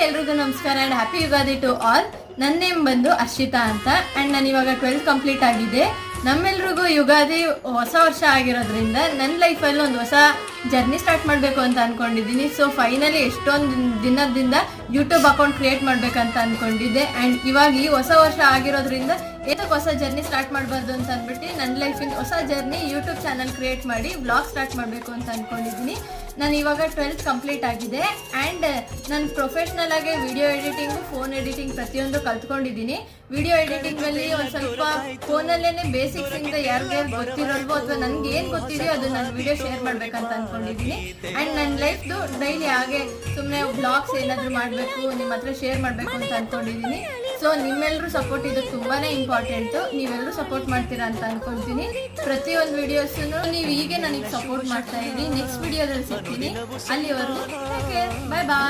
ಎಲ್ರಿಗೂ ನಮಸ್ಕಾರ and happy Ugadi to all. ನನ್ನ ನೇಮ್ ಬಂದು ಅರ್ಷಿತಾ ಅಂತ ಆ್ಯಂಡ್ ನಾನು ಇವಾಗ 12th ಕಂಪ್ಲೀಟ್ ಆಗಿದೆ. ನಮ್ಮೆಲ್ರಿಗೂ ಯುಗಾದಿ ಹೊಸ ವರ್ಷ ಆಗಿರೋದ್ರಿಂದ ನನ್ನ ಲೈಫಲ್ಲಿ ಒಂದು ಹೊಸ ಜರ್ನಿ ಸ್ಟಾರ್ಟ್ ಮಾಡಬೇಕು ಅಂತ ಅಂದ್ಕೊಂಡಿದ್ದೀನಿ. ಸೊ ಫೈನಲಿ ಎಷ್ಟೊಂದು ದಿನದಿಂದ ಯೂಟ್ಯೂಬ್ ಅಕೌಂಟ್ ಕ್ರಿಯೇಟ್ ಮಾಡಬೇಕಂತ ಅಂದ್ಕೊಂಡಿದ್ದೆ. ಆ್ಯಂಡ್ ಇವಾಗ ಈ ಹೊಸ ವರ್ಷ ಆಗಿರೋದ್ರಿಂದ ಏನಕ್ಕೆ ಹೊಸ ಜರ್ನಿ ಸ್ಟಾರ್ಟ್ ಮಾಡಬಾರ್ದು ಅಂತ ಅಂದ್ಬಿಟ್ಟು ನನ್ನ ಲೈಫಿನ ಹೊಸ ಜರ್ನಿ ಯೂಟ್ಯೂಬ್ ಚಾನಲ್ ಕ್ರಿಯೇಟ್ ಮಾಡಿ ವ್ಲಾಗ್ ಸ್ಟಾರ್ಟ್ ಮಾಡಬೇಕು ಅಂತ ಅಂದ್ಕೊಂಡಿದ್ದೀನಿ. ನಾನು ಇವಾಗ 12th ಕಂಪ್ಲೀಟ್ ಆಗಿದೆ ಆ್ಯಂಡ್ ನಾನು ಪ್ರೊಫೆಷ್ನಲ್ ಆಗಿ ವಿಡಿಯೋ ಎಡಿಟಿಂಗು, ಫೋನ್ ಎಡಿಟಿಂಗ್ ಪ್ರತಿಯೊಂದು ಕಲ್ತ್ಕೊಂಡಿದ್ದೀನಿ. ವಿಡಿಯೋ ಎಡಿಟಿಂಗಲ್ಲಿ ಒಂದು ಸ್ವಲ್ಪ ಫೋನಲ್ಲೇ ಬೇಸಿಕ್ಸಿಂದ ಯಾರಿಗ್ಯಾರು ಗೊತ್ತಿರೋಲ್ವೋ ಅಥವಾ ನನಗೆ ಏನು ಗೊತ್ತಿದೆಯೋ ಅದು ನಾನು ವಿಡಿಯೋ ಶೇರ್ ಮಾಡಬೇಕಂತ ಅಂದ್ಕೊಂಡಿದ್ದೀನಿ. ಆ್ಯಂಡ್ ನನ್ನ ಲೈಫ್ದು ಡೈಲಿ ಹಾಗೆ ಸುಮ್ಮನೆ ಬ್ಲಾಗ್ಸ್ ಏನಾದರೂ ಮಾಡಬೇಕು, ನಿಮ್ಮ ಹತ್ರ ಶೇರ್ ಮಾಡಬೇಕು ಅಂತ ಅಂದ್ಕೊಂಡಿದ್ದೀನಿ. ಸೊ ನಿಮ್ಮೆಲ್ಲರೂ ಸಪೋರ್ಟ್ ಇದಕ್ಕೆ ತುಂಬಾ ಇಂಪಾರ್ಟೆಂಟು. ನೀವೆಲ್ಲರೂ ಸಪೋರ್ಟ್ ಮಾಡ್ತೀರಾ ಅಂತ ಅಂದ್ಕೊಳ್ತೀನಿ. ಪ್ರತಿಯೊಂದು ವಿಡಿಯೋಸನ್ನು ನೀವು ಹೀಗೆ ನನಗೆ ಸಪೋರ್ಟ್ ಮಾಡ್ತಾ ಇದ್ದೀನಿ. ನೆಕ್ಸ್ಟ್ ವಿಡಿಯೋದಲ್ಲಿ ಸಿಗ್ತೀನಿ. ಅಲ್ಲಿವರೆಗೂ ಬಾಯ್ ಬಾಯ್.